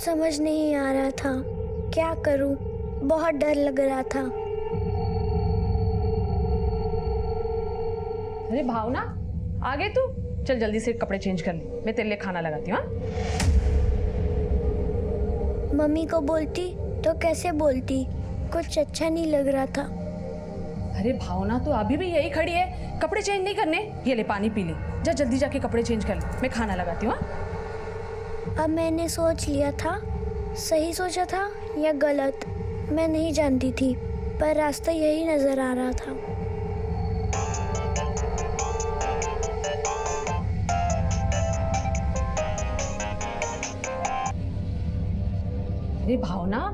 कुछ समझ नहीं आ रहा था, क्या करूं? बहुत डर लग रहा था। अरे भावना, आ गए तू? चल जल्दी से कपड़े चेंज कर ले, मैं तेरे लिए खाना लगाती हूँ। मम्मी को बोलती तो कैसे बोलती, कुछ अच्छा नहीं लग रहा था। अरे भावना, तो अभी भी यही खड़ी है, कपड़े चेंज नहीं करने? ये ले पानी पी ले, जा जल्दी जाके कपड़े चेंज कर ले, मैं खाना लगाती हूँ। अब मैंने सोच लिया था, सही सोचा था या गलत मैं नहीं जानती थी, पर रास्ता यही नजर आ रहा था। अरे भावना,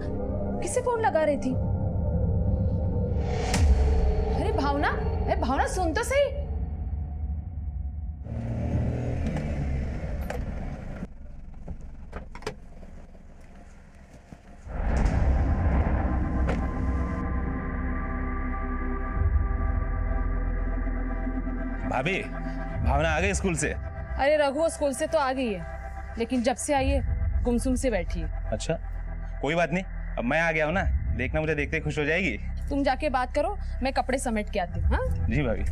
किसे फोन लगा रही थी? अरे भावना सुन तो सही। भाभी, भावना आ गई स्कूल से? अरे रघु स्कूल से तो आ गई है, लेकिन जब से आई है गुमसुम से बैठी है। अच्छा, कोई बात नहीं, अब मैं आ गया हूँ ना, देखना मुझे देखते खुश हो जाएगी। तुम जाके बात करो, मैं कपड़े समेट के आती हूँ। हाँ जी भाभी।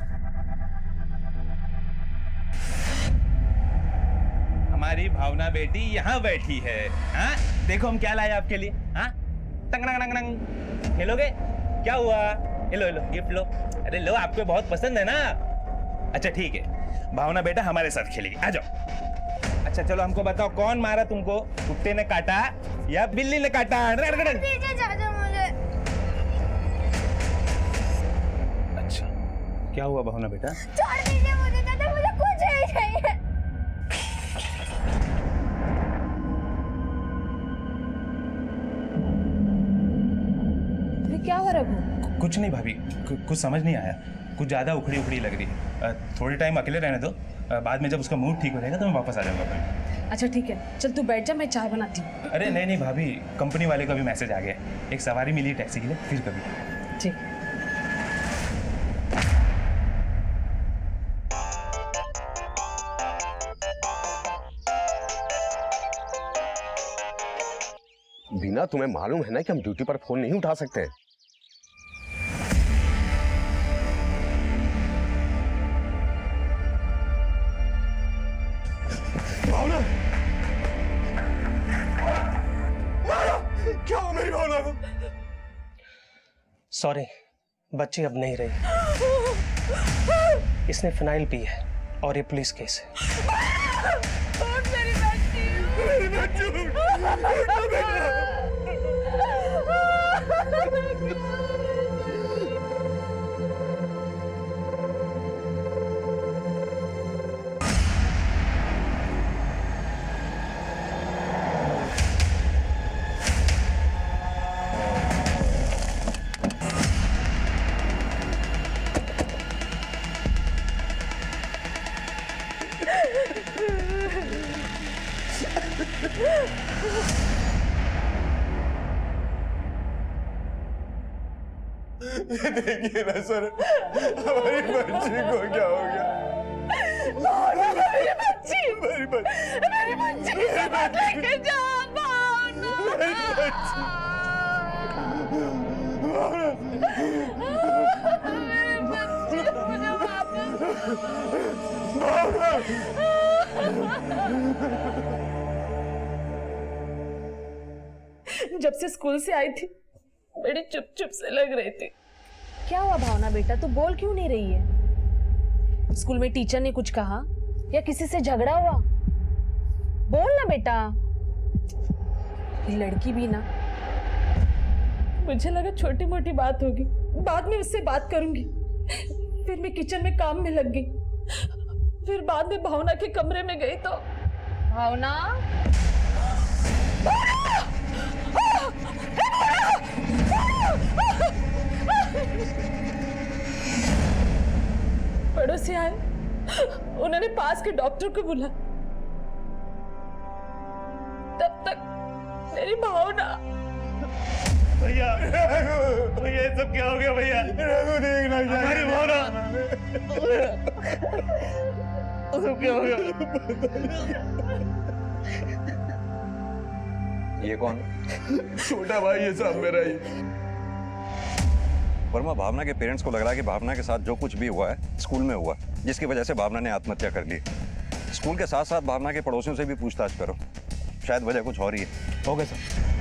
हमारी भावना बेटी यहाँ बैठी है। हाँ, देखो हम क्या लाए आपके लिए। हाँ, टंग टंग टंग टंग, खेलोगे? क्या हुआ? लो लो, गिफ्ट लो। अरे लो, आपको बहुत पसंद है ना। अच्छा ठीक है, भावना बेटा हमारे साथ खेलेगी, आ जाओ। अच्छा चलो, हमको बताओ कौन मारा तुमको? कुत्ते ने काटा या बिल्ली ने काटा? मुझे अच्छा, क्या हुआ भावना बेटा? छोड़ दीजिए मुझे, दादा मुझे कुछ नहीं चाहिए। क्या हुआ रघु? कुछ नहीं भाभी, कुछ समझ नहीं आया, कुछ ज्यादा उखड़ी उखड़ी लग रही है। थोड़ी टाइम अकेले रहने दो, बाद में जब उसका मूड ठीक हो जाएगा तो मैं वापस आ जाऊंगा भाई। अच्छा ठीक है, चल तू बैठ जा, मैं चाय बनाती हूँ। अरे नहीं नहीं भाभी, कंपनी वाले का भी मैसेज आ गया, एक सवारी मिली है टैक्सी के लिए, फिर कभी। ठीक। बीना, तुम्हें मालूम है ना कि हम ड्यूटी पर फोन नहीं उठा सकते। भावना, क्या हो मेरी भावना को? सॉरी, बच्ची अब नहीं रही। इसने फिनाइल पी है और ये पुलिस केस है। मेरी बच्ची, देखिए ना सर, हमारी बच्ची को क्या हो गया? मेरी बच्ची मत लेके जाओ, मेरी बच्ची। मुझे वापस जब से स्कूल से आई थी बड़ी चुप चुप से लग रही थी। क्या हुआ भावना बेटा, तू बोल क्यों नहीं रही है? स्कूल में टीचर ने कुछ कहा या किसी से झगड़ा हुआ? बोल ना बेटा। ये लड़की भी ना, मुझे लगा छोटी मोटी बात होगी, बाद में उससे बात करूंगी। फिर मैं किचन में काम में लग गई, फिर बाद में भावना के कमरे में गई तो भावना पड़ोसी आए, उन्होंने पास के डॉक्टर को बुला। तब तक मेरी भावना। भैया भैया, ये सब क्या हो गया भैया? देखना हमारी भावना, सब क्या हो गया? ये कौन? छोटा भाई ये सब मेरा ही। वर्मा, भावना के पेरेंट्स को लग रहा है कि भावना के साथ जो कुछ भी हुआ है स्कूल में हुआ, जिसकी वजह से भावना ने आत्महत्या कर ली। स्कूल के साथ साथ भावना के पड़ोसियों से भी पूछताछ करो, शायद वजह कुछ और ही है। Okay sir.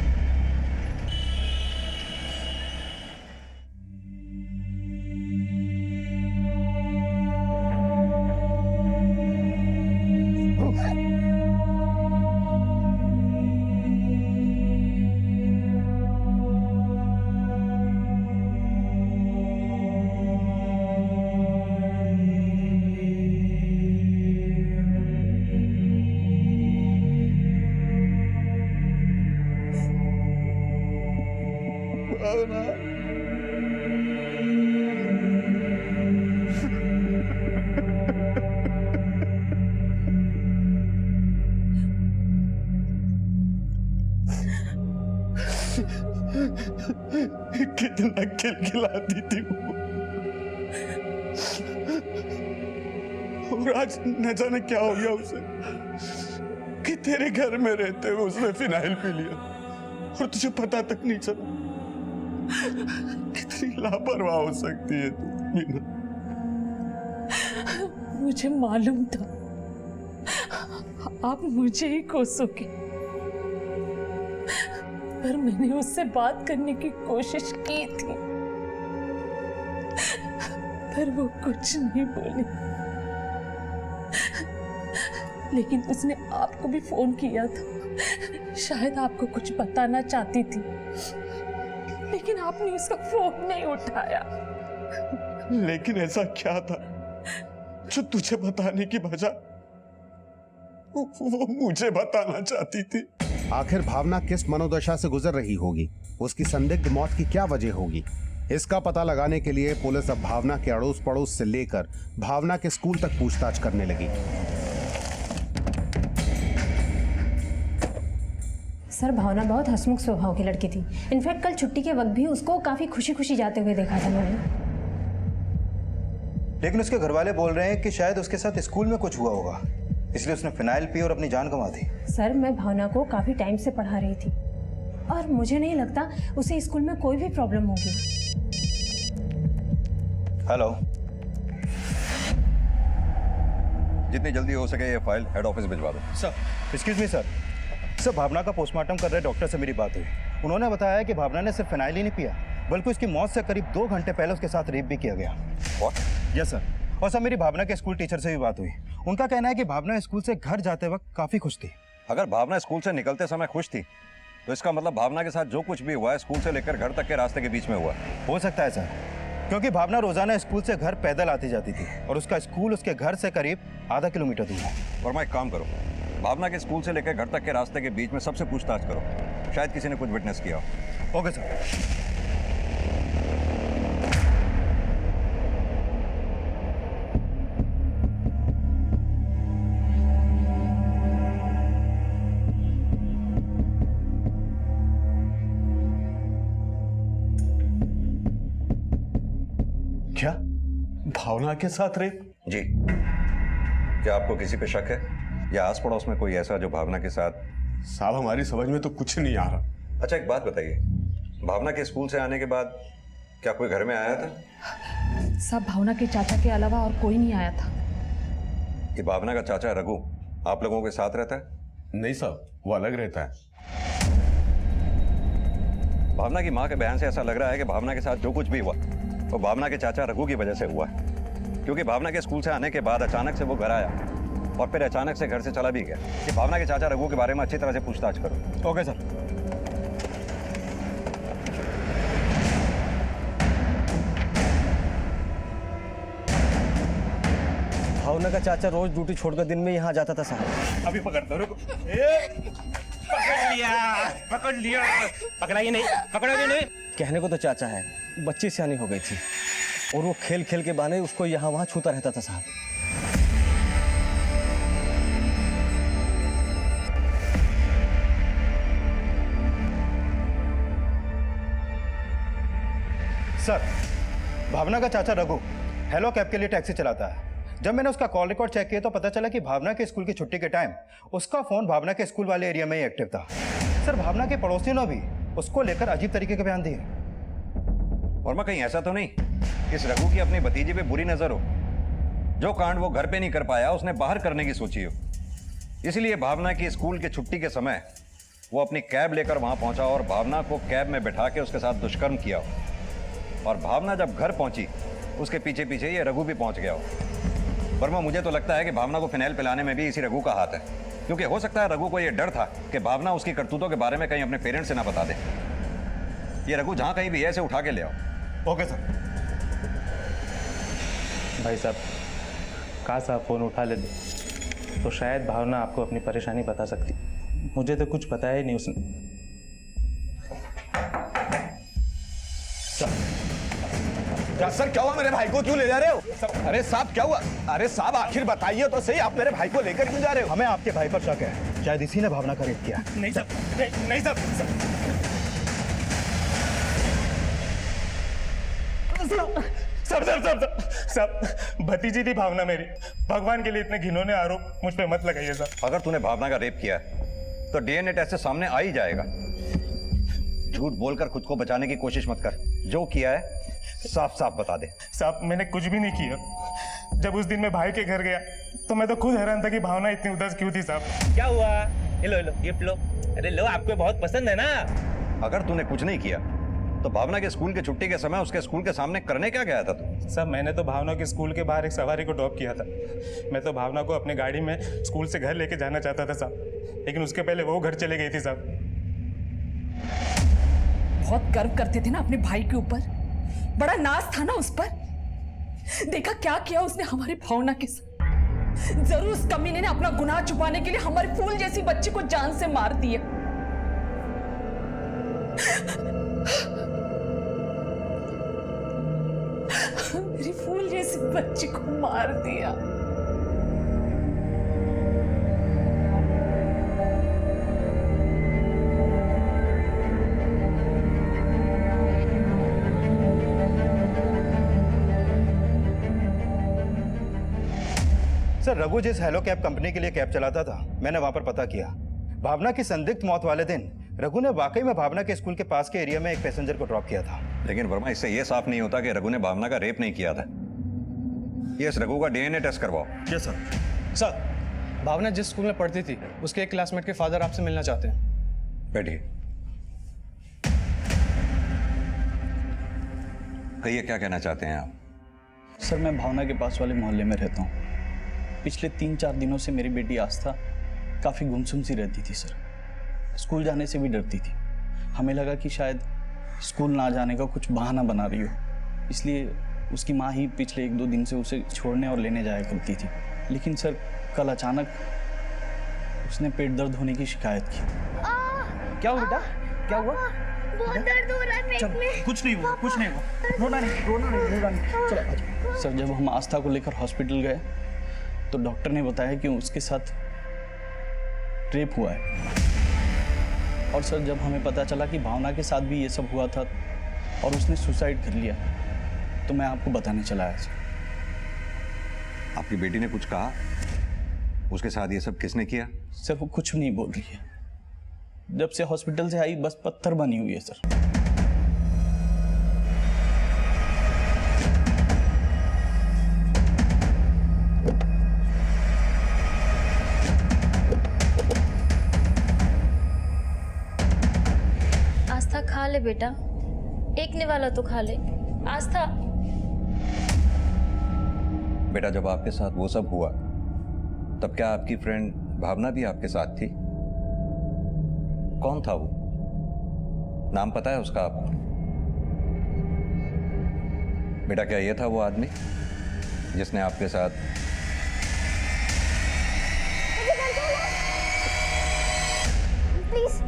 कितना खिलखिलाती थी वो, और आज न जाने क्या हो गया उसे कि तेरे घर में रहते हुए उसने फिनाइल पी लिया और तुझे पता तक नहीं चला। कितनी लापरवाह हो सकती है तू मीना। मुझे मालूम था आप मुझे ही कोसोगे, पर मैंने उससे बात करने की कोशिश की थी, पर वो कुछ नहीं बोली। लेकिन उसने आपको भी फोन किया था, शायद आपको कुछ बताना चाहती थी, लेकिन आपने उसका फोन नहीं उठाया। लेकिन ऐसा क्या था जो तुझे बताने की बजाय वो मुझे बताना चाहती थी? आखिर भावना किस मनोदशा से गुजर रही होगी, उसकी संदिग्ध मौत की क्या वजह होगी, इसका पता लगाने के लिए पुलिस अब भावना के अड़ोस पड़ोस से लेकर भावना के स्कूल तक पूछताछ करने लगी। सर, भावना बहुत हंसमुख स्वभाव की लड़की थी। इनफैक्ट कल छुट्टी के वक्त भी उसको काफी खुशी खुशी जाते हुए देखा था मैंने। लेकिन उसके घर वाले बोल रहे हैं कि शायद उसके साथ स्कूल में कुछ हुआ होगा, इसलिए उसने फिनाइल पी और अपनी जान गंवा दी। सर, मैं भावना को काफी टाइम से पढ़ा रही थी और मुझे नहीं लगता उसे स्कूल में कोई भी प्रॉब्लम होगी। हेलो, जितनी जल्दी हो सके ये फाइल हेड ऑफिस भिजवा दो। Sir excuse me sir. Sir, Bhavna का पोस्टमार्टम कर रहे डॉक्टर से मेरी बात हुई। उन्होंने बताया कि भावना ने सिर्फ फिनाइल ही नहीं पिया, बल्कि उसकी मौत से करीब 2 घंटे पहले उसके साथ रेप भी किया गया। Yes sir. और सर, मेरी भावना के स्कूल टीचर से भी बात हुई। उनका कहना है कि भावना स्कूल से घर जाते वक्त काफी खुश थी। अगर भावना स्कूल से निकलते समय खुश थी तो इसका मतलब भावना के साथ जो कुछ भी हुआ है स्कूल से लेकर घर तक के रास्ते के बीच में हुआ। हो सकता है सर, क्योंकि भावना रोजाना स्कूल से घर पैदल आती जाती थी और उसका स्कूल उसके घर से करीब आधा किलोमीटर दूर है। वर्मा, एक काम करो, भावना के स्कूल से लेकर घर तक के रास्ते के बीच में सबसे पूछताछ करो, शायद किसी ने कुछ विटनेस किया हो। Okay sir. क्या भावना के साथ रेप? जी। क्या आपको किसी पे शक है या आस पड़ोस में कोई ऐसा जो भावना के साथ? साहब, हमारी समझ में तो कुछ नहीं आ रहा। अच्छा, एक बात बताइए, भावना के स्कूल से आने के बाद क्या कोई घर में आया था? सब भावना के चाचा के अलावा और कोई नहीं आया था। ये भावना का चाचा रघु आप लोगों के साथ रहता है? नहीं साहब, वो अलग रहता है। भावना की माँ के बयान से ऐसा लग रहा है कि भावना के साथ जो कुछ भी हुआ वो भावना के चाचा रघु की वजह से हुआ है, क्योंकि भावना के स्कूल से आने के बाद अचानक से वो घर आया और फिर अचानक से घर से चला भी गया। कि भावना के चाचा रघु के बारे में अच्छी तरह से पूछताछ करो। Okay sir. भावना का चाचा रोज ड्यूटी छोड़कर दिन में यहाँ जाता था साहब। अभी पकड़ता हूँ, रुको। पकड़ लिया। पकड़ाइए नहीं, पकड़ोगे नहीं। कहने को तो चाचा है, बच्ची सियानी हो गई थी और वो खेल खेल के बहाने उसको यहाँ वहाँ छूता रहता था साहब। सर, भावना का चाचा रघु हेलो कैब के लिए टैक्सी चलाता है। जब मैंने उसका कॉल रिकॉर्ड चेक किया तो पता चला कि भावना के स्कूल की छुट्टी के टाइम उसका फोन भावना के स्कूल वाले एरिया में ही एक्टिव था। सर भावना के पड़ोसियों ने भी उसको लेकर अजीब तरीके के बयान दिए। वर्मा कहीं ऐसा तो नहीं इस रघु की अपनी भतीजी पे बुरी नजर हो? जो कांड वो घर पे नहीं कर पाया उसने बाहर करने की सोची हो, इसलिए भावना की स्कूल के छुट्टी के समय वो अपनी कैब लेकर वहां पहुंचा और भावना को कैब में बैठा के उसके साथ दुष्कर्म किया हो। और भावना जब घर पहुंची उसके पीछे पीछे ये रघु भी पहुंच गया हो। वर्मा मुझे तो लगता है कि भावना को फिनाइल पिलाने में भी इसी रघु का हाथ है, क्योंकि हो सकता है रघु को यह डर था कि भावना उसकी करतूतों के बारे में कहीं अपने पेरेंट्स से ना बता दे। ये रघु जहां कहीं भी है इसे उठा के ले आओ। Okay sir. भाई साहब, काश आप फ़ोन उठा लेते तो शायद भावना आपको अपनी परेशानी बता सकती। मुझे तो कुछ बताया ही नहीं उसने। सर क्या हुआ? मेरे भाई को क्यों ले जा रहे हो? अरे साहब क्या हुआ? अरे साहब आखिर बताइए तो सही, आप मेरे भाई को लेकर क्यों जा रहे हो? हमें आपके भाई पर शक है, शायद इसी ने भावना का रेप किया। नहीं साहब, नहीं साहब। सब भतीजी थी भावना मेरी। भगवान के लिए इतने घिनौने आरोप मुझ पे मत लगाइए साहब। अगर तूने भावना का रेप किया तो डीएनए टेस्ट से सामने आ ही जाएगा। झूठ बोलकर खुद को बचाने की कोशिश मत कर, जो किया है साफ साफ बता दे। साहब मैंने कुछ भी नहीं किया। जब उस दिन मैं भाई के घर गया तो मैं तो खुद हैरान था कि भावना इतनी उदास क्यों थी साहब। क्या हुआ? लो लो गिफ्ट लो। अरे लो, आपको बहुत पसंद है ना। अगर तूने कुछ नहीं किया तो भावना के स्कूल के छुट्टी के समय उसके स्कूल के सामने करने क्या गया था तू? साहब मैंने तो भावना के स्कूल के बाहर एक सवारी को ड्रॉप किया था। मैं तो भावना को अपनी गाड़ी में स्कूल से घर लेके जाना चाहता था साहब, लेकिन उसके पहले वो घर चले गई थी साहब। बहुत गर्व करते थे ना अपने भाई के ऊपर, बड़ा नाज था ना उस पर। देखा क्या किया उसने हमारी भावना के साथ। जरूर उस कमीने ने अपना गुनाह छुपाने के लिए हमारे फूल जैसी बच्ची को जान से मार दिया। मेरी फूल जैसी बच्ची को मार दिया। सर रघु जिस हेलो कैब कंपनी के लिए कैब चलाता था, मैंने वहां पर पता किया। भावना की संदिग्ध मौत वाले दिन रघु ने वाकई में भावना के स्कूल के पास के एरिया में एक पैसेंजर को ड्रॉप किया था। लेकिन वर्मा इससे यह साफ नहीं होता कि रघु ने भावना का रेप नहीं किया था। ये इस रघु का डीएनए टेस्ट करवाओ। Yes sir. सर भावना जिस स्कूल में पढ़ती थी उसके एक क्लासमेट के फादर आपसे मिलना चाहते हैं। बैठिए। कहिए क्या कहना चाहते हैं आप? सर मैं भावना के पास वाले मोहल्ले में रहता हूँ। पिछले 3-4 दिनों से मेरी बेटी आस्था काफ़ी गुमसुम सी रहती थी सर। स्कूल जाने से भी डरती थी। हमें लगा कि शायद स्कूल ना जाने का कुछ बहाना बना रही हो, इसलिए उसकी माँ ही पिछले 1-2 दिन से उसे छोड़ने और लेने जाया करती थी। लेकिन सर कल अचानक उसने पेट दर्द होने की शिकायत की। क्या हुआ बेटा? क्या हुआ? बहुत दर्द हो रहा है पेट में। कुछ नहीं हुआ, कुछ नहीं हुआ। रोना नहीं। चलो सर जब हम आस्था को लेकर हॉस्पिटल गए तो डॉक्टर ने बताया कि उसके साथ रेप हुआ है। और सर जब हमें पता चला कि भावना के साथ भी ये सब हुआ था और उसने सुसाइड कर लिया, तो मैं आपको बताने चला आया सर। आपकी बेटी ने कुछ कहा? उसके साथ ये सब किसने किया? सर वो कुछ नहीं बोल रही है। जब से हॉस्पिटल से आई बस पत्थर बनी हुई है सर। आस्था खा ले बेटा, एक निवाला तो खा ले। आस्था बेटा जब आपके साथ वो सब हुआ तब क्या आपकी फ्रेंड भावना भी आपके साथ थी? कौन था वो? नाम पता है उसका आपको? बेटा क्या ये था वो आदमी जिसने आपके साथ? प्लीज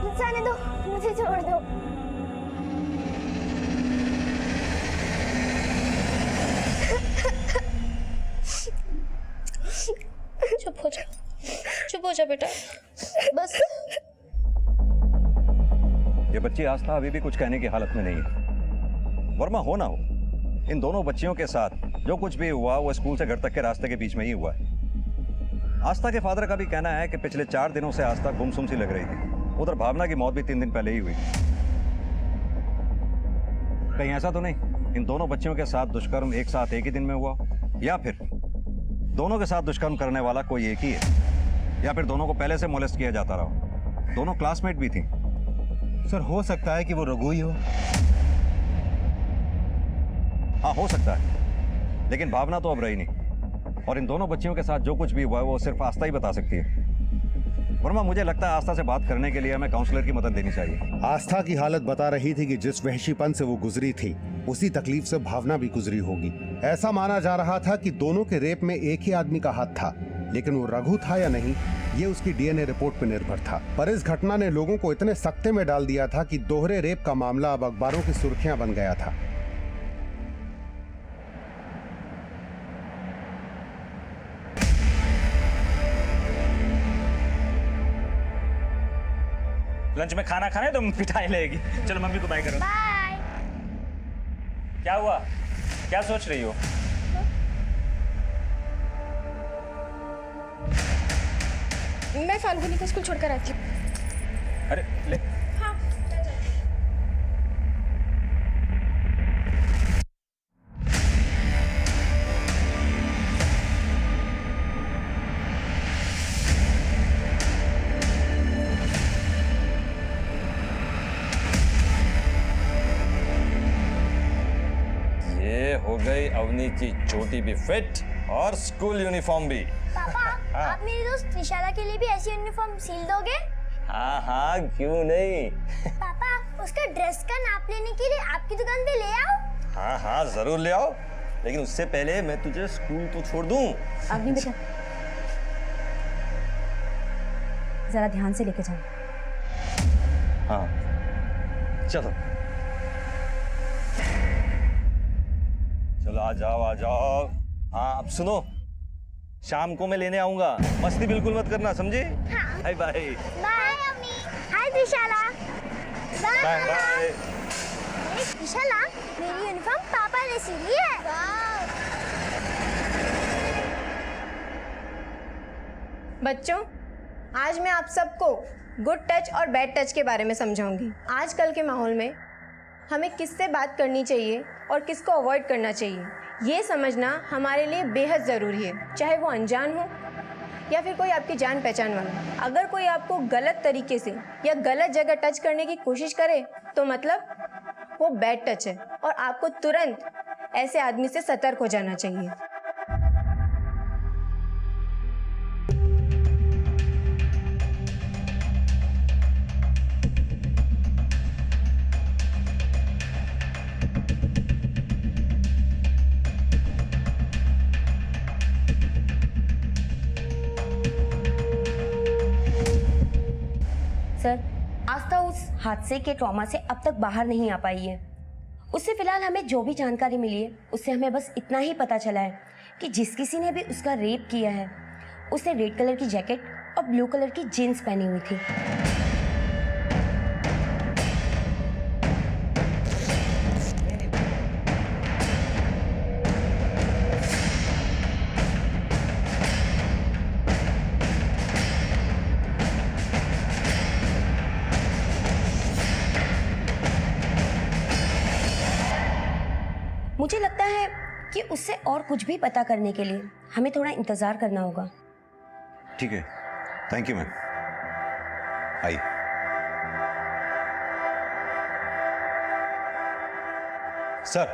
मुझे जाने दो, मुझे छोड़ दो। चुप हो जा बेटा, बस। ये बच्ची आस्था अभी भी कुछ कहने की हालत में नहीं है। वर्मा हो ना हो, इन दोनों बच्चियों के साथ जो कुछ भी हुआ वो स्कूल से घर तक के रास्ते के बीच में ही हुआ है। आस्था के फादर का भी कहना है कि पिछले 4 दिनों से आस्था गुमसुम सी लग रही थी। उधर भावना की मौत भी 3 दिन पहले ही हुई। कहीं ऐसा तो नहीं इन दोनों बच्चियों के साथ दुष्कर्म एक साथ एक ही दिन में हुआ, या फिर दोनों के साथ दुष्कर्म करने वाला कोई एक ही है, या फिर दोनों को पहले से मोलेस्ट किया जाता रहा। दोनों क्लासमेट भी थी। सर हो सकता है कि वो रघु ही हो। हाँ हो सकता है, लेकिन भावना तो अब रही नहीं, और इन दोनों बच्चियों के साथ जो कुछ भी हुआ है वो सिर्फ आस्था ही बता सकती है। वर्मा, मुझे लगता है आस्था से बात करने के लिए हमें काउंसलर की मदद लेनी चाहिए। आस्था की हालत बता रही थी कि जिस वहशीपन से वो गुजरी थी उसी तकलीफ से भावना भी गुजरी होगी। ऐसा माना जा रहा था कि दोनों के रेप में एक ही आदमी का हाथ था, लेकिन वो रघु था या नहीं ये उसकी डीएनए रिपोर्ट पर निर्भर था। पर इस घटना ने लोगों को इतने सख्ते में डाल दिया था कि दोहरे रेप का मामला अब अखबारों की सुर्खियां बन गया था। लंच में खाना खाना है तो पिटाई लगेगी। चलो मम्मी को बाय करो। बाय। क्या हुआ, क्या सोच रही हो? मैं फाल्गुनी को स्कूल छोड़कर आती हूँ। अरे ले। हाँ। ये हो गई अवनी की चोटी भी फिट और स्कूल यूनिफॉर्म भी। पापा, आप मेरी दोस्त त्रिशाला के लिए भी ऐसी यूनिफॉर्म सिल दोगे? हाँ हाँ क्यों नहीं। पापा, उसका ड्रेस का नाप लेने के लिए आपकी दुकान पे ले आओ। हाँ हाँ जरूर ले आओ, लेकिन उससे पहले मैं तुझे स्कूल तो छोड़ दूं। अग्नि बेटा जरा ध्यान से लेके जाओ। हाँ चलो चलो, आ जाओ आ जाओ। हाँ अब सुनो, शाम को मैं लेने आऊंगा, मस्ती बिल्कुल मत करना, समझे? हाँ। Bye bye. बाय अम्मी। Hi Trishala. Bye bye. Trishala, मेरी यूनिफॉर्म पापा ने सिली है। बच्चों, आज मैं आप सबको गुड टच और बैड टच के बारे में समझाऊंगी। आजकल के माहौल में हमें किससे बात करनी चाहिए और किसको अवॉइड करना चाहिए, ये समझना हमारे लिए बेहद ज़रूरी है, चाहे वो अनजान हो या फिर कोई आपकी जान पहचान वाला। अगर कोई आपको गलत तरीके से या गलत जगह टच करने की कोशिश करे तो मतलब वो बैड टच है और आपको तुरंत ऐसे आदमी से सतर्क हो जाना चाहिए। सर, आस्था उस हादसे के ट्रॉमा से अब तक बाहर नहीं आ पाई है। उससे फिलहाल हमें जो भी जानकारी मिली है उससे हमें बस इतना ही पता चला है कि जिस किसी ने भी उसका रेप किया है उसने रेड कलर की जैकेट और ब्लू कलर की जीन्स पहनी हुई थी। मुझे लगता है कि उससे और कुछ भी पता करने के लिए हमें थोड़ा इंतजार करना होगा। ठीक है, थैंक यू मैम। आइए। सर,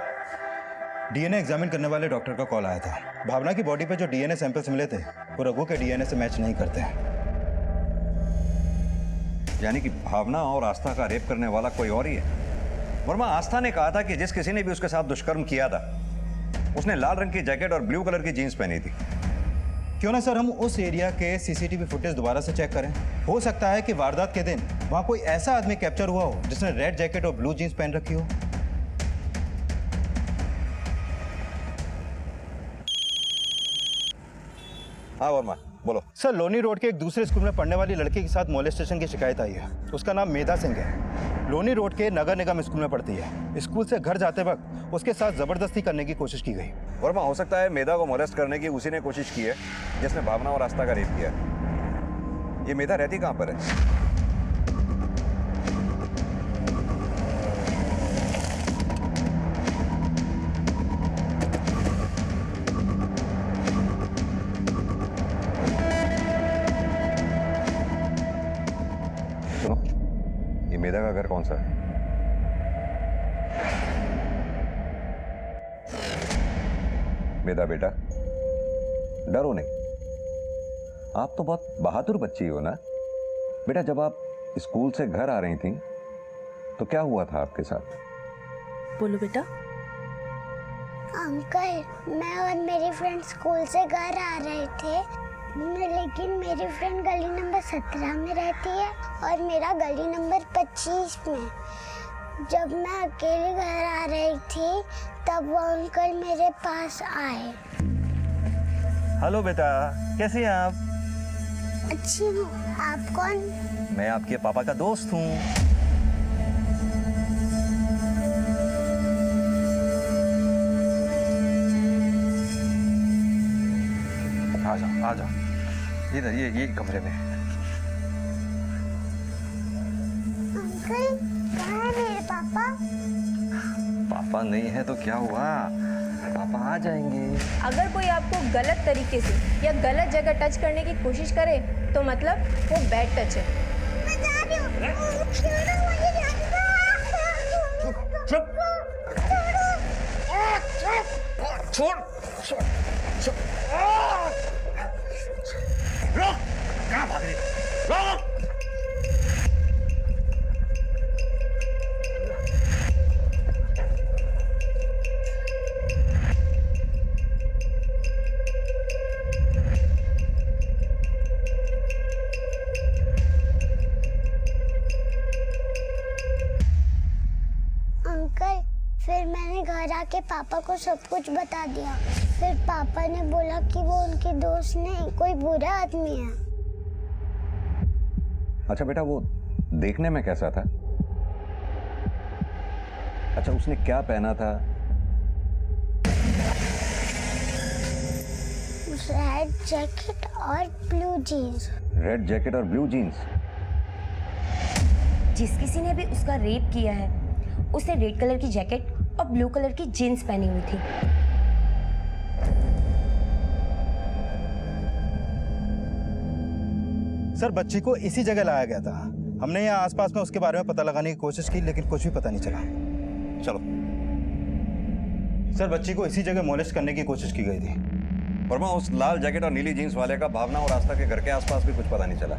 डीएनए एग्जामिन करने वाले डॉक्टर का कॉल आया था। भावना की बॉडी पे जो डीएनए सैंपल्स मिले थे वो रघु के डीएनए से मैच नहीं करते हैं। यानी कि भावना और आस्था का रेप करने वाला कोई और ही है। वर्मा, आस्था ने कहा था कि जिस किसी ने भी उसके साथ दुष्कर्म किया था उसने लाल रंग की जैकेट और ब्लू कलर की जीन्स पहनी थी। क्यों ना सर हम उस एरिया के सीसीटीवी फुटेज दोबारा से चेक करें। हो सकता है कि वारदात के दिन वहां कोई ऐसा आदमी कैप्चर हुआ हो जिसने रेड जैकेट और ब्लू जीन्स पहन रखी हो। हाँ वर्मा, बोलो। सर, लोनी रोड के एक दूसरे स्कूल में पढ़ने वाली लड़की के साथ मोलेस्टेशन की शिकायत आई है। उसका नाम मेधा सिंह है। लोनी रोड के नगर निगम स्कूल में पढ़ती है। स्कूल से घर जाते वक्त उसके साथ जबरदस्ती करने की कोशिश की गई। वर्मा, हो सकता है मेधा को मोलेस्ट करने की उसी ने कोशिश की है जिसने भावना और आस्था का रेप किया। ये मेधा रहती कहाँ पर है? कौन सा है? मेरा बेटा, डरो नहीं। आप तो बहुत बहादुर बच्ची हो ना बेटा। जब आप स्कूल से घर आ रही थी तो क्या हुआ था आपके साथ? बोलो बेटा। अंकल, मैं और मेरी फ्रेंड स्कूल से घर आ रहे थे, लेकिन मेरी फ्रेंड गली नंबर 17 में रहती है और मेरा गली नंबर 25 में। जब मैं अकेले घर आ रही थी तब वो अंकल मेरे पास आए। हेलो बेटा, कैसी हैं आप? अच्छी हूँ, आप कौन? मैं आपके पापा का दोस्त हूँ। आ जाओ इधर, ये कमरे में। अंकल, कहाँ है मेरे पापा? पापा नहीं है तो क्या हुआ, पापा आ जाएंगे। अगर कोई आपको गलत तरीके से या गलत जगह टच करने की कोशिश करे तो मतलब वो बैड टच है। मैं जा रही हूँ। छोड़ो मुझे, चुप। छोड़। रोक, कहाँ भाग रही? रोक। अंकल, फिर मैंने घर आके पापा को सब कुछ बता दिया। फिर पापा ने बोला कि वो उनके दोस्त नहीं, कोई बुरा आदमी है। अच्छा बेटा, वो देखने में कैसा था? अच्छा, उसने क्या पहना था? रेड जैकेट और ब्लू जीन्स। रेड जैकेट और ब्लू जीन्स। जिस किसी ने भी उसका रेप किया है उसने रेड कलर की जैकेट और ब्लू कलर की जीन्स पहनी हुई थी। सर, बच्ची को इसी जगह लाया गया था। हमने यहाँ आसपास में उसके बारे में पता लगाने की कोशिश की लेकिन कुछ भी पता नहीं चला। चलो सर, बच्ची को इसी जगह मोलेस्ट करने की कोशिश की गई थी। वर्मा, उस लाल जैकेट और नीली जीन्स वाले का भावना और आस्था के घर के आसपास भी कुछ पता नहीं चला।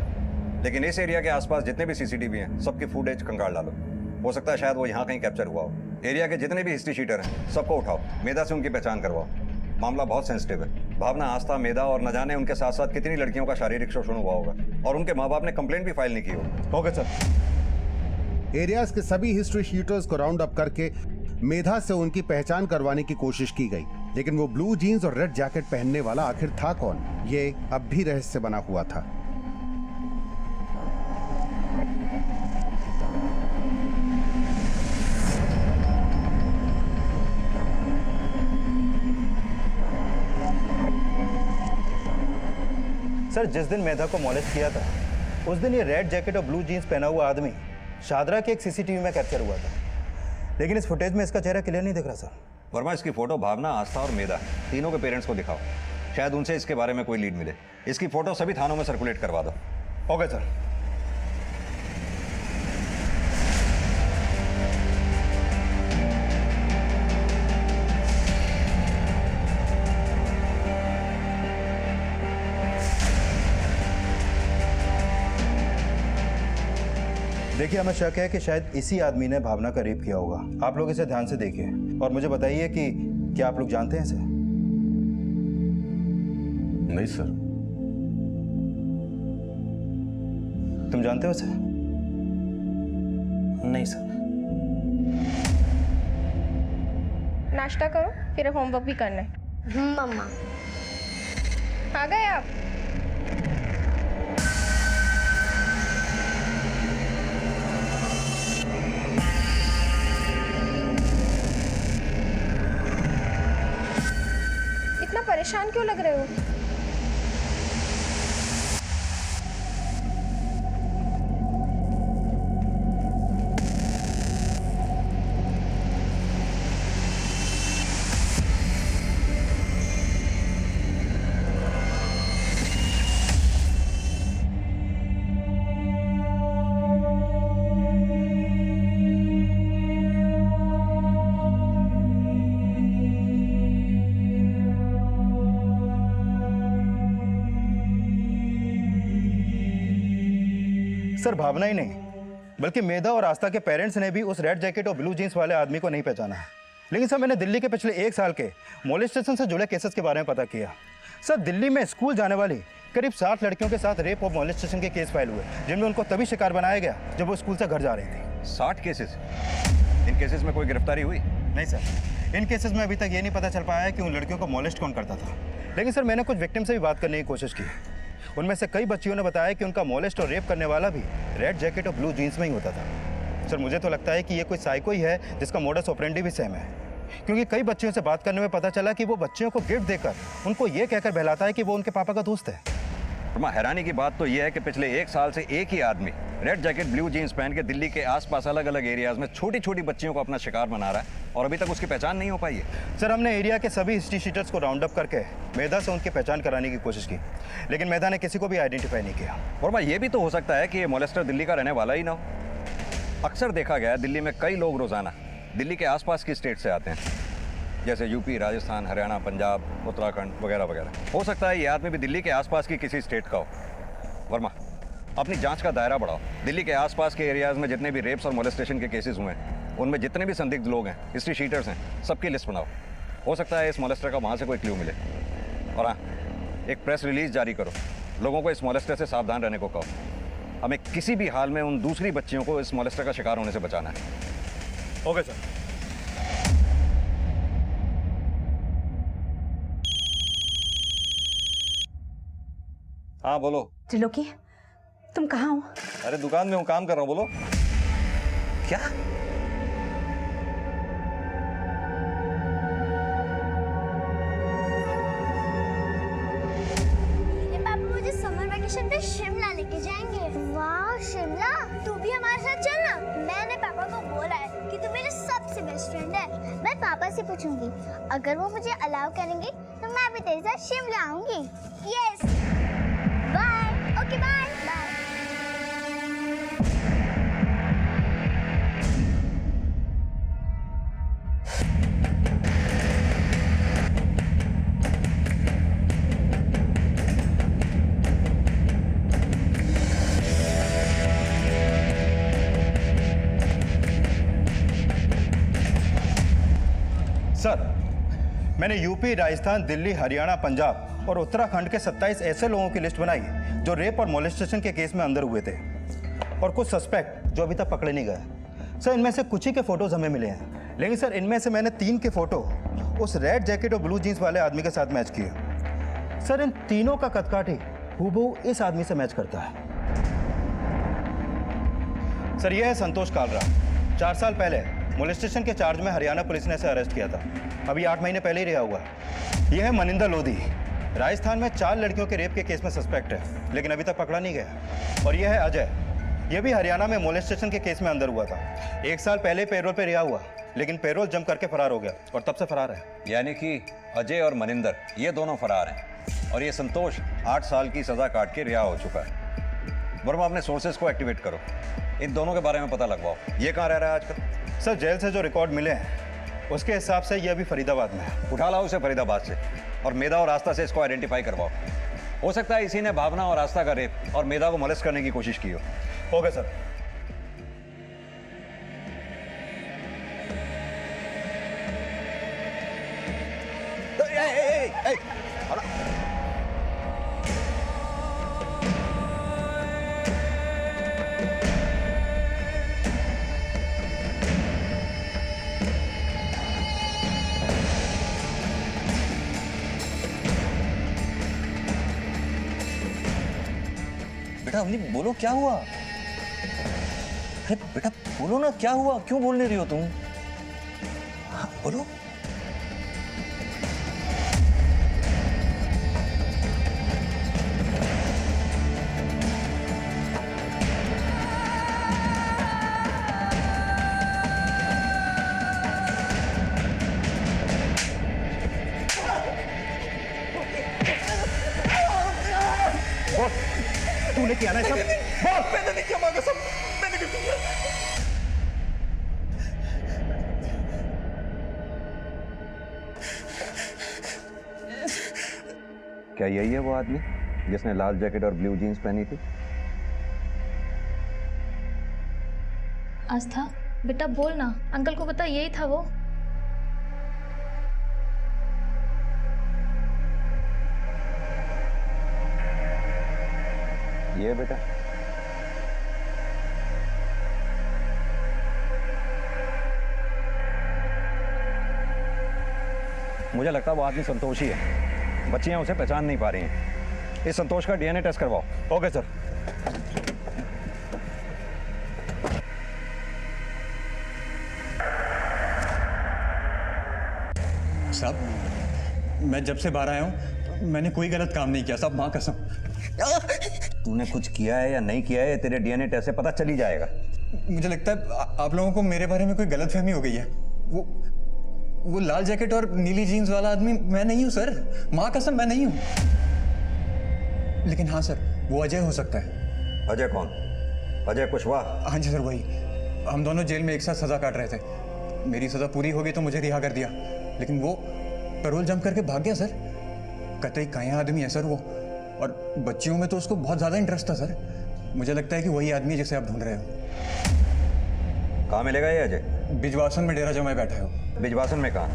लेकिन इस एरिया के आसपास जितने भी सीसीटीवी हैं सबकी फुटेज कंगाल डालो। हो सकता है शायद वो यहाँ कहीं कैप्चर हुआ हो। एरिया के जितने भी हिस्ट्री शीटर हैं सबको उठाओ, मेधा से उनकी पहचान करवाओ। मामला बहुत सेंसिटिव है। भावना, आस्था, मेधा और न जाने उनके साथ साथ कितनी लड़कियों का शारीरिक शोषण हुआ होगा और उनके माँ बाप ने कंप्लेंट भी फाइल नहीं की होगी। Okay sir. एरियाज के सभी हिस्ट्री शीटर्स को राउंड अप करके मेधा से उनकी पहचान करवाने की कोशिश की गई, लेकिन वो ब्लू जीन्स और रेड जैकेट पहनने वाला आखिर था कौन, ये अब भी रहस्य बना हुआ था। सर, जिस दिन मेधा को मॉलेस्ट किया था उस दिन ये रेड जैकेट और ब्लू जीन्स पहना हुआ आदमी शादरा के एक सीसीटीवी में कैप्चर हुआ था, लेकिन इस फुटेज में इसका चेहरा क्लियर नहीं दिख रहा सर। वर्मा, इसकी फोटो भावना, आस्था और मेधा तीनों के पेरेंट्स को दिखाओ, शायद उनसे इसके बारे में कोई लीड मिले। इसकी फोटो सभी थानों में सर्कुलेट करवा दो। Okay sir. देखिए, हमें शक है कि शायद इसी आदमी ने भावना का रेप किया होगा। आप लोग इसे ध्यान से देखिए और मुझे बताइए कि क्या आप लोग जानते हैं इसे? नहीं सर। तुम जानते हो इसे? नहीं सर। नाश्ता करो, फिर होमवर्क भी करना है। मम्मा, आ गए आप? इतना परेशान क्यों लग रहे हो? सर भावना ही नहीं बल्कि मेधा और आस्था के पेरेंट्स ने भी उस रेड जैकेट और ब्लू जीन्स वाले आदमी को नहीं पहचाना है। लेकिन सर मैंने दिल्ली के पिछले 1 साल के मोलेस्टेशन से जुड़े केसेस के बारे में पता किया। सर दिल्ली में स्कूल जाने वाली करीब 60 लड़कियों के साथ रेप और मोलेस्टेशन के केस फाइल हुए, जिनमें उनको तभी शिकार बनाया गया जब वो स्कूल से घर जा रही थी। 60 केसेस? इन केसेस में कोई गिरफ्तारी हुई? नहीं सर, इन केसेस में अभी तक ये नहीं पता चल पाया है कि उन लड़कियों को मोलेस्ट कौन करता था। लेकिन सर मैंने कुछ विक्टिम से भी बात करने की कोशिश की। उनमें से कई बच्चियों ने बताया कि उनका मोलेस्ट और रेप करने वाला भी रेड जैकेट और ब्लू जीन्स में ही होता था। सर मुझे तो लगता है कि ये कोई साइको ही है जिसका मोडस ऑपरेंडी भी सेम है, क्योंकि कई बच्चियों से बात करने में पता चला कि वो बच्चियों को गिफ्ट देकर उनको ये कहकर बहलाता है कि वो उनके पापा का दोस्त है। हैरानी की बात तो यह है कि पिछले 1 साल से एक ही आदमी रेड जैकेट ब्लू जीन्स पहन के दिल्ली के आसपास अलग अलग एरियाज में छोटी छोटी बच्चियों को अपना शिकार बना रहा है और अभी तक उसकी पहचान नहीं हो पाई है। सर हमने एरिया के सभी हिस्ट्री शीटर्स को राउंड अप करके मेधा से उनकी पहचान कराने की कोशिश की, लेकिन मेधा ने किसी को भी आइडेंटिफाई नहीं किया। और भाई ये भी तो हो सकता है कि ये मोलेस्टर दिल्ली का रहने वाला ही ना हो। अक्सर देखा गया है दिल्ली में कई लोग रोजाना दिल्ली के आसपास की स्टेट से आते हैं, जैसे यूपी, राजस्थान, हरियाणा, पंजाब, उत्तराखंड वगैरह वगैरह। हो सकता है ये आदमी भी दिल्ली के आसपास की किसी स्टेट का हो। वर्मा अपनी जांच का दायरा बढ़ाओ। दिल्ली के आसपास के एरियाज में जितने भी रेप्स और मोलेस्टेशन के केसेस हुए हैं उनमें जितने भी संदिग्ध लोग हैं, हिस्ट्री शीटर्स हैं, सबकी लिस्ट बनाओ। हो सकता है इस मोलेस्टर का वहाँ से कोई क्लू मिले। और हाँ, एक प्रेस रिलीज जारी करो, लोगों को इस मोलेस्टर से सावधान रहने को कहो। हमें किसी भी हाल में उन दूसरी बच्चियों को इस मोलेस्टर का शिकार होने से बचाना है। Okay sir. हाँ बोलो। त्रिलोकी, तुम कहाँ हो? अरे दुकान में हूँ, काम कर रहा हूँ। बोलो। क्या? पापा मुझे समर वेकेशन पे शिमला लेके जाएंगे। वाह शिमला, तू भी हमारे साथ चलना। मैंने पापा को बोला है कि तू मेरे सबसे बेस्ट फ्रेंड है। मैं पापा से पूछूंगी, अगर वो मुझे अलाउ करेंगे तो मैं भी तेरे साथ शिमला आऊंगी। Yes, bye. Okay bye bye. Sir मैंने यूपी, राजस्थान, दिल्ली, हरियाणा, पंजाब और उत्तराखंड के 27 ऐसे लोगों की लिस्ट बनाई जो रेप और मोलेस्टेशन के केस में अंदर हुए थे, और कुछ सस्पेक्ट जो अभी तक पकड़े नहीं गए। सर इनमें से कुछ ही के फोटोज हमें मिले हैं, लेकिन सर इनमें से मैंने 3 के फोटो उस रेड जैकेट और ब्लू जीन्स वाले आदमी के साथ मैच किए। सर इन तीनों का कदकाठी हूबहू इस आदमी से मैच करता है। सर यह है संतोष कालरा। 4 साल पहले मोलेस्टेशन के चार्ज में हरियाणा पुलिस ने इसे अरेस्ट किया था, अभी 8 महीने पहले ही रिहा हुआ है। यह है मनिंदर लोधी, राजस्थान में 4 लड़कियों के रेप के केस में सस्पेक्ट है, लेकिन अभी तक पकड़ा नहीं गया। और यह है अजय, यह भी हरियाणा में मोलेस्टेशन के केस में अंदर हुआ था। 1 साल पहले पैरोल पे रिहा हुआ, लेकिन पैरोल जम करके फरार हो गया और तब से फरार है। यानी कि अजय और मनिंदर ये दोनों फरार हैं और ये संतोष 8 साल की सजा काट के रिहा हो चुका है। वर्मा अपने सोर्सेज को एक्टिवेट करो, इन दोनों के बारे में पता लगवाओ। ये कहाँ रह रहा है आजकल? सर जेल से जो रिकॉर्ड मिले हैं उसके हिसाब से ये अभी फरीदाबाद में है। उठा लाओ उसे फरीदाबाद से और मेधा और आस्था से इसको आइडेंटिफाई करवाओ। हो सकता है इसी ने भावना और आस्था का रेप और मेधा को मोलेस्ट करने की कोशिश की हो। Okay sir. बेटा अवनी बोलो क्या हुआ? अरे बेटा बोलो ना क्या हुआ, क्यों बोल नहीं रही हो तुम? हाँ, बोलो। तूने किया ना सब? मैंने नहीं किया माँ कसम, मैंने नहीं किया। क्या यही है वो आदमी जिसने लाल जैकेट और ब्लू जीन्स पहनी थी? आस्था बेटा बोल ना, अंकल को पता यही था वो। ये बेटा मुझे लगता है वो आदमी संतोष ही है। बच्चियां उसे पहचान नहीं पा रही हैं। इस संतोष का डीएनए टेस्ट करवाओ। Okay sir. साहब मैं जब से बाहर आया हूँ मैंने कोई गलत काम नहीं किया साहब, माँ कसम। तूने कुछ किया है या नहीं किया है तेरे डीएनए टेस्ट से पता चल ही जाएगा। मुझे लगता है आप लोगों को मेरे बारे में कोई गलतफहमी हो गई है। वो लाल जैकेट और नीली जीन्स वाला आदमी मैं नहीं हूँ सर, माँ कसम मैं नहीं हूँ। लेकिन हाँ सर, वो अजय हो सकता है। अजय कौन? अजय कुशवाहा? हाँ जी सर, वही। हम दोनों जेल में एक साथ सजा काट रहे थे। मेरी सजा पूरी हो गई तो मुझे रिहा कर दिया, लेकिन वो पैरोल जंप करके भाग गया सर। कतई काया आदमी है सर वो, और बच्चियों में तो उसको बहुत ज़्यादा इंटरेस्ट था सर। मुझे लगता है कि वही आदमी है जिसे आप ढूंढ रहे हो। कहाँ मिलेगा ये अजय? बिजवासन में डेरा जमाए बैठा है। बिजवासन में कहाँ?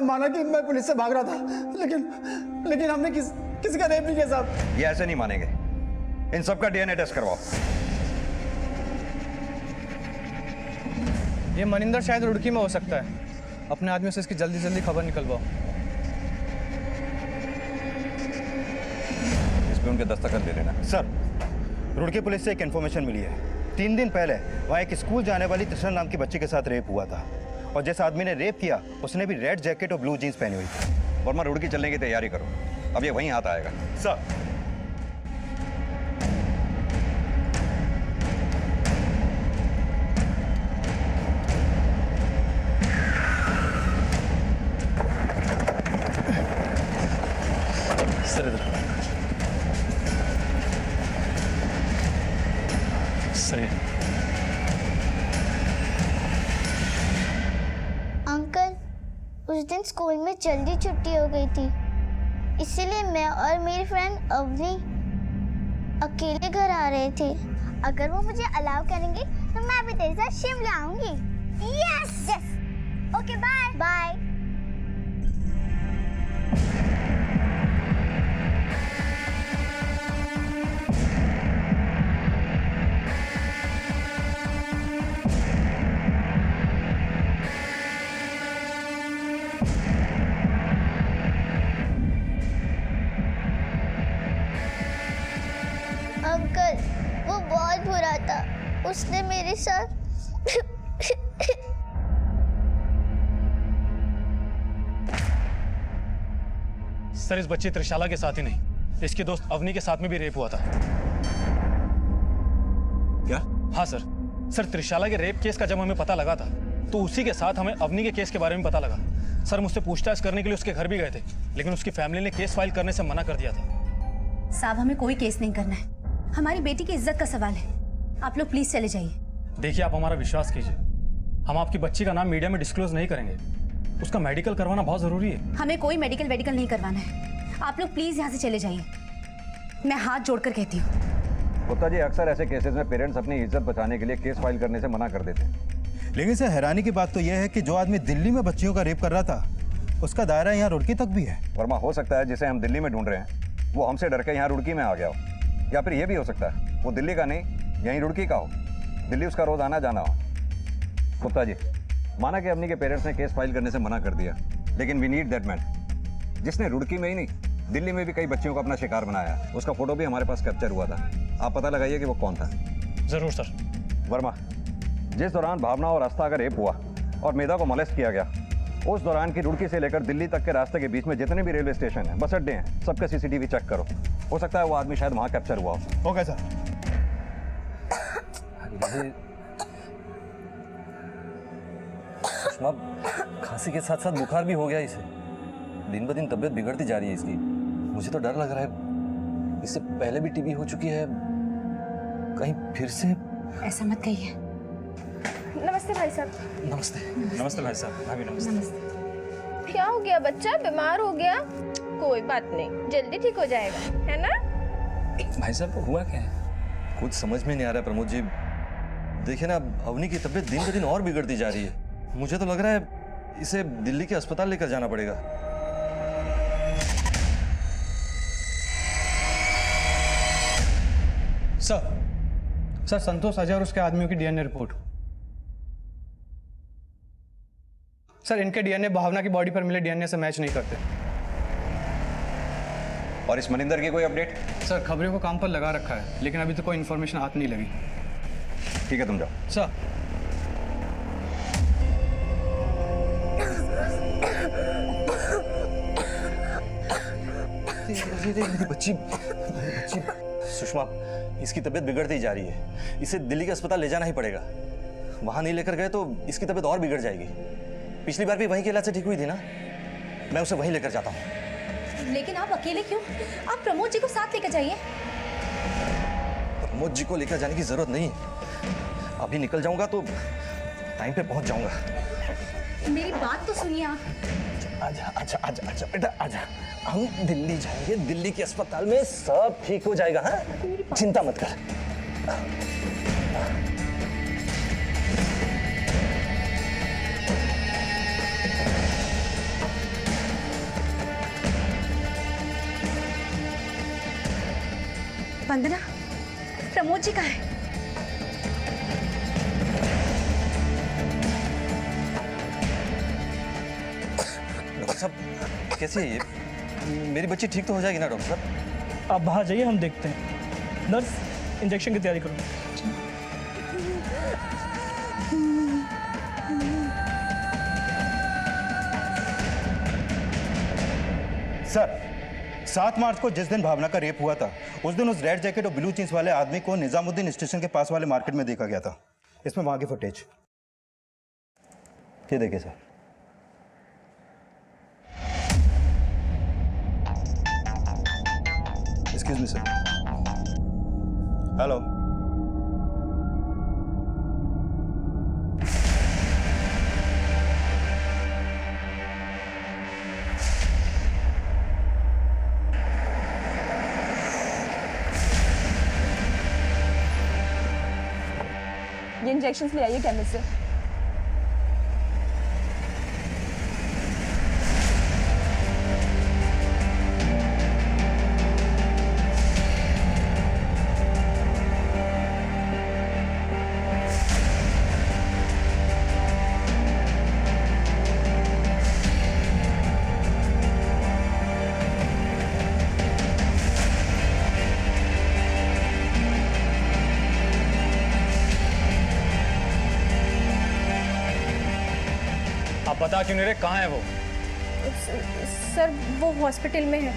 माना कि मैं पुलिस से भाग रहा था, लेकिन हमने किसी का रेप नहीं किया साहब। ये ऐसे नहीं मानेंगे। इन सब का डीएनए टेस्ट करवाओ। ये मनिंदर शायद रुड़की में हो सकता है। अपने आदमियों से इसकी जल्दी जल्दी खबर निकलवाओ। इस पे उनके दस्तखत दे लेना। सर, रुड़की पुलिस से एक इन्फॉर्मेशन मिली है। 3 दिन पहले वहाँ एक स्कूल जाने वाली तृष्णा नाम की बच्ची के साथ रेप हुआ था, और जिस आदमी ने रेप किया उसने भी रेड जैकेट और ब्लू जीन्स पहनी हुई थी। वर्मा, रुड़की चलने की तैयारी करो, अब ये वहीं हाथ आएगा। सर, सर इधर सर। अंकल, उस दिन स्कूल में जल्दी छुट्टी हो गई थी, इसीलिए मैं और मेरी फ्रेंड अवनी अकेले घर आ रहे थे। अगर वो मुझे अलाउ करेंगे तो मैं भी तेरे साथ शिमला आऊंगी। Yes yes. Okay bye bye. Uncle, वो बहुत बुरा था। उसने मेरे साथ सर, इस बच्ची त्रिशाला के साथ ही नहीं, इसके दोस्त अवनी के साथ में भी रेप हुआ था। क्या? हाँ सर, त्रिशाला के रेप केस का जब हमें पता लगा था तो उसी के साथ हमें अवनी के केस के बारे में पता लगा। सर, मुझसे पूछताछ करने के लिए उसके घर भी गए थे, लेकिन उसकी फैमिली ने केस फाइल करने से मना कर दिया था। साहब, हमें कोई केस नहीं करना है, हमारी बेटी की इज्जत का सवाल है। आप लोग प्लीज चले जाइए। देखिए, आप हमारा विश्वास कीजिए, हम आपकी बच्ची का नाम मीडिया में डिस्क्लोज नहीं करेंगे। उसका मेडिकल करवाना बहुत जरूरी है। हमें कोई मेडिकल नहीं करवाना है। आप लोग प्लीज यहाँ से चले जाइए, मैं हाथ जोड़कर कहती हूँ। गुप्ता जी, अक्सर ऐसे केसेस में पेरेंट्स अपनी इज्जत बचाने के लिए केस फाइल करने से मना कर देते हैं। लेकिन सर, हैरानी की बात तो यह है कि जो आदमी दिल्ली में बच्चियों का रेप कर रहा था उसका दायरा यहाँ रुड़की तक भी है। वर्मा, हो सकता है जिसे हम दिल्ली में ढूंढ रहे हैं वो हमसे डर के यहाँ रुड़की में आ गया हो, या फिर ये भी हो सकता है वो दिल्ली का नहीं यहीं रुड़की का हो, दिल्ली उसका रोज आना जाना हो। गुप्ता जी, माना कि अवनी के पेरेंट्स ने केस फाइल करने से मना कर दिया, लेकिन वी नीड दैट मैन जिसने रुड़की में ही नहीं दिल्ली में भी कई बच्चियों को अपना शिकार बनाया। उसका फोटो भी हमारे पास कैप्चर हुआ था। आप पता लगाइए कि वो कौन था। जरूर सर। वर्मा, जिस दौरान भावना और आस्था का रेप हुआ और मेधा को मोलेस्ट किया गया, उस दौरान की रुड़की से लेकर दिल्ली तक के रास्ते के बीच में जितने भी रेलवे स्टेशन हैं, बस अड्डे हैं, सबका सीसीटीवी चेक करो। हो सकता है वो आदमी शायद वहां कैप्चर हुआ हो। Okay sir. सुषमा, खांसी के साथ साथ बुखार भी हो गया इसे। दिन ब दिन तबीयत बिगड़ती जा रही है इसकी। मुझे तो डर लग रहा है, इससे पहले भी टीबी हो चुकी है, कहीं फिर से। ऐसा मत कहिए। नमस्ते भाई साहब। नमस्ते। नमस्ते भाई साहब। भाभी नमस्ते। क्या हो गया बच्चा, बीमार हो गया? कोई बात नहीं, जल्दी ठीक हो जाएगा, है ना? भाई साहब हुआ क्या है? कुछ समझ में नहीं आ रहा प्रमोद जी। देखिए ना, अवनी की तबीयत दिन ब दिन और बिगड़ती जा रही है। मुझे तो लग रहा है इसे दिल्ली के अस्पताल लेकर जाना पड़ेगा। सर संतोष अजय और उसके आदमियों की डीएनए रिपोर्ट। सर इनके डीएनए भावना की बॉडी पर मिले डीएनए से मैच नहीं करते। और इस मनिंदर की कोई अपडेट? सर खबरों को काम पर लगा रखा है, लेकिन अभी तक कोई इन्फॉर्मेशन हाथ नहीं लगी। ठीक है, तुम जाओ। सर मेरी बच्ची सुषमा, इसकी तबीयत बिगड़ती जा रही है। इसे दिल्ली के अस्पताल ले जाना ही पड़ेगा। वहां नहीं लेकर गए तो इसकी तबीयत और बिगड़ जाएगी। पिछली बार भी वहीं के इलाज से ठीक हुई थी ना, मैं उसे वहीं लेकर जाता हूँ। लेकिन आप अकेले क्यों? आप प्रमोद जी को साथ लेकर जाइए। प्रमोद जी को लेकर जाने की जरूरत नहीं। अभी निकल जाऊंगा तो टाइम पे पहुंच जाऊंगा। मेरी बात तो सुनिए आप। आजा आजा आजा आजा बेटा आजा। हम दिल्ली जाएंगे, दिल्ली के अस्पताल में सब ठीक हो जाएगा। हाँ, चिंता मत कर। वंदना, प्रमोद जी कहाँ है? डॉक्टर साहब कैसी है ये? मेरी बच्ची ठीक तो हो जाएगी ना डॉक्टर साहब? आप बाहर जाइए, हम देखते हैं। नर्स, इंजेक्शन की तैयारी करो। सर 7 मार्च को जिस दिन भावना का रेप हुआ था, उस दिन उस रेड जैकेट और ब्लू जींस वाले आदमी को निजामुद्दीन स्टेशन के पास वाले मार्केट में देखा गया था। इसमें वहां की फुटेज ये देखिए sir. Excuse me sir. Hello. ये इंजेक्शंस ले आइए केमिस्ट से। आप बता क्यों नहीं रहे कहाँ है वो? सर वो हॉस्पिटल में है।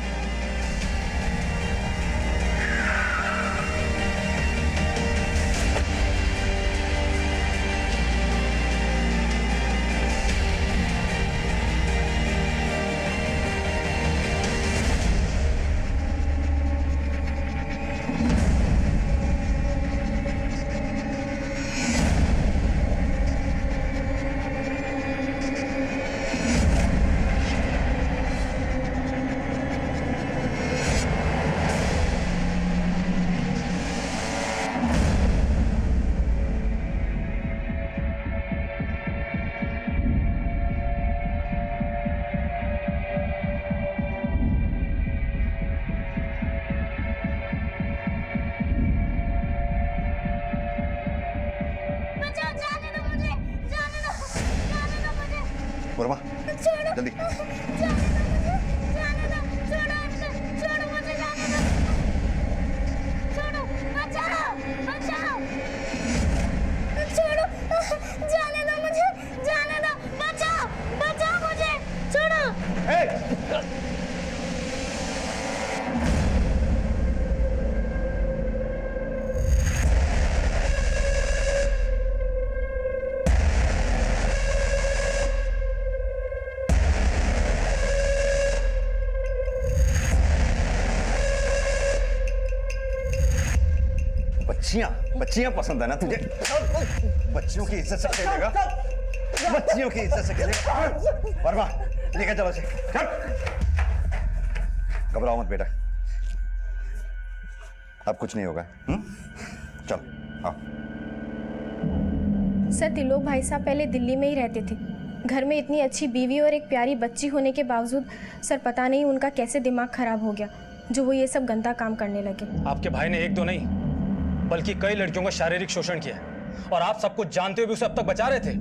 वर्मा, जल्दी। बच्चियां पसंद है ना तुझे? बच्चियों की इज्जत से खेलेगा, बच्चियों की इज्जत से खेलेगा। वर्मा लेकर चलो से, घबराओ मत बेटा, अब कुछ नहीं होगा। चलो आओ। सर त्रिलोक भाई साहब पहले दिल्ली में ही रहते थे। घर में इतनी अच्छी बीवी और एक प्यारी बच्ची होने के बावजूद सर पता नहीं उनका कैसे दिमाग खराब हो गया जो वो ये सब गंदा काम करने लगे। आपके भाई ने एक दो नहीं बल्कि कई लड़कियों का शारीरिक शोषण किया और आप सब कुछ जानते हुए भी उसे अब तक बचा रहे थे।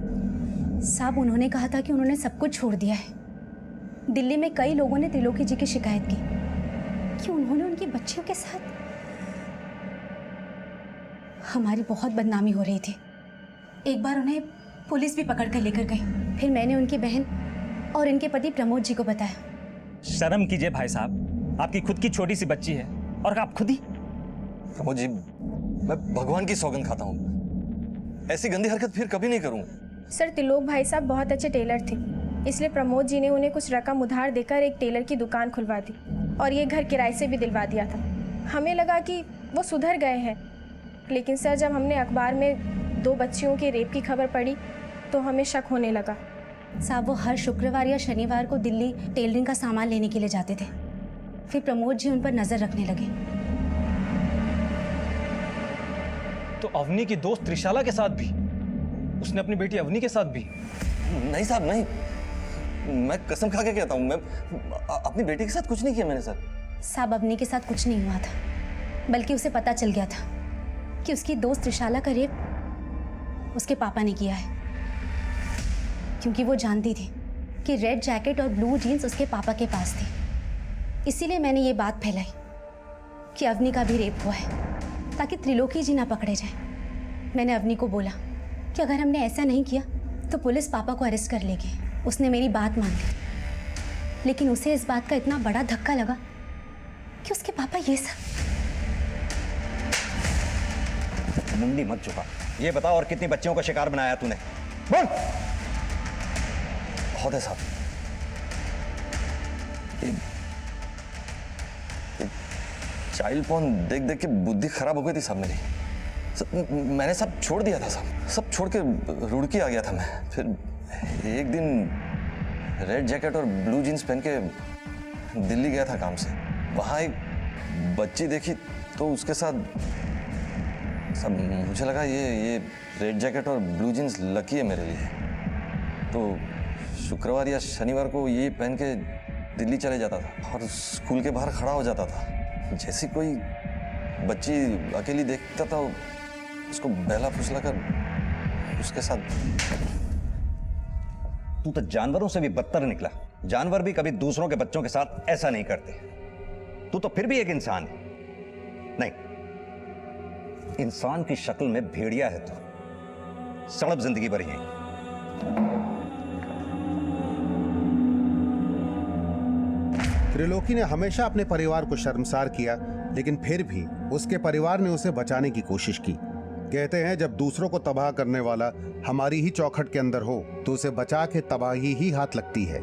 साहब उन्होंने कहा था कि उन्होंने सब कुछ छोड़ दिया है। दिल्ली में कई लोगों ने त्रिलोकी जी की शिकायत की कि उन्होंने उनकी बच्चियों के साथ, हमारी बहुत बदनामी हो रही थी। एक बार उन्हें पुलिस भी पकड़ कर लेकर गई। फिर मैंने उनकी बहन और इनके पति प्रमोद जी को बताया। शर्म कीजिए भाई साहब, आपकी खुद की छोटी सी बच्ची है और आप खुद ही। प्रमोद जी, मैं भगवान की सौगंध खाता हूँ, ऐसी गंदी हरकत फिर कभी नहीं करूँगा। सर त्रिलोक भाई साहब बहुत अच्छे टेलर थे, इसलिए प्रमोद जी ने उन्हें कुछ रकम उधार देकर एक टेलर की दुकान खुलवा दी और ये घर किराए से भी दिलवा दिया था। हमें लगा कि वो सुधर गए हैं, लेकिन सर जब हमने अखबार में 2 बच्चियों के रेप की खबर पढ़ी तो हमें शक होने लगा। साहब वो हर शुक्रवार या शनिवार को दिल्ली टेलरिंग का सामान लेने के लिए जाते थे। फिर प्रमोद जी उन पर नजर रखने लगे। तो अवनी की दोस्त त्रिशाला के साथ भी, उसने अपनी बेटी अवनी के साथ भी? नहीं साहब नहीं, मैं कसम खा के कहता हूँ, मैं अपनी बेटी के साथ कुछ नहीं किया मैंने सर। साहब अवनी के साथ कुछ नहीं हुआ था, बल्कि उसे पता चल गया था कि उसकी दोस्त त्रिशाला का रेप उसके पापा ने किया है, क्योंकि वो जानती थी कि रेड जैकेट और ब्लू जीन्स उसके पापा के पास थी। इसीलिए मैंने ये बात फैलाई कि अवनी का भी रेप हुआ है, ताकि त्रिलोकी जी ना पकड़े जाए। मैंने अवनी को बोला कि अगर हमने ऐसा नहीं किया तो पुलिस पापा को अरेस्ट कर लेगी। उसने मेरी बात मान ली, लेकिन उसे इस बात का इतना बड़ा धक्का लगा कि उसके पापा ये सब। मुंडी मत झुका, ये बता और कितनी बच्चियों का शिकार बनाया तूने? बोल। बहुत है साहब, चाइल्ड पॉर्न देख देख के बुद्धि खराब हो गई थी साहब मेरी। मैंने सब छोड़ दिया था साहब, सब छोड़ के रुड़की आ गया था मैं। फिर एक दिन रेड जैकेट और ब्लू जीन्स पहन के दिल्ली गया था काम से। वहाँ एक बच्ची देखी तो उसके साथ सब, मुझे लगा ये रेड जैकेट और ब्लू जीन्स लकी है मेरे लिए। तो शुक्रवार या शनिवार को ये पहन के दिल्ली चले जाता था और स्कूल के बाहर खड़ा हो जाता था। जैसी कोई बच्ची अकेली देखता था उसको बहला फुसला कर उसके साथ। तू तो जानवरों से भी बदतर निकला। जानवर भी कभी दूसरों के बच्चों के साथ ऐसा नहीं करते। तू तो फिर भी एक इंसान है। नहीं, इंसान की शक्ल में भेड़िया है तू। सड़प जिंदगी भर यहीं। त्रिलोकी ने हमेशा अपने परिवार को शर्मसार किया, लेकिन फिर भी उसके परिवार ने उसे बचाने की कोशिश की। कहते हैं जब दूसरों को तबाह करने वाला हमारी ही चौखट के अंदर हो तो उसे बचा के तबाही ही हाथ लगती है।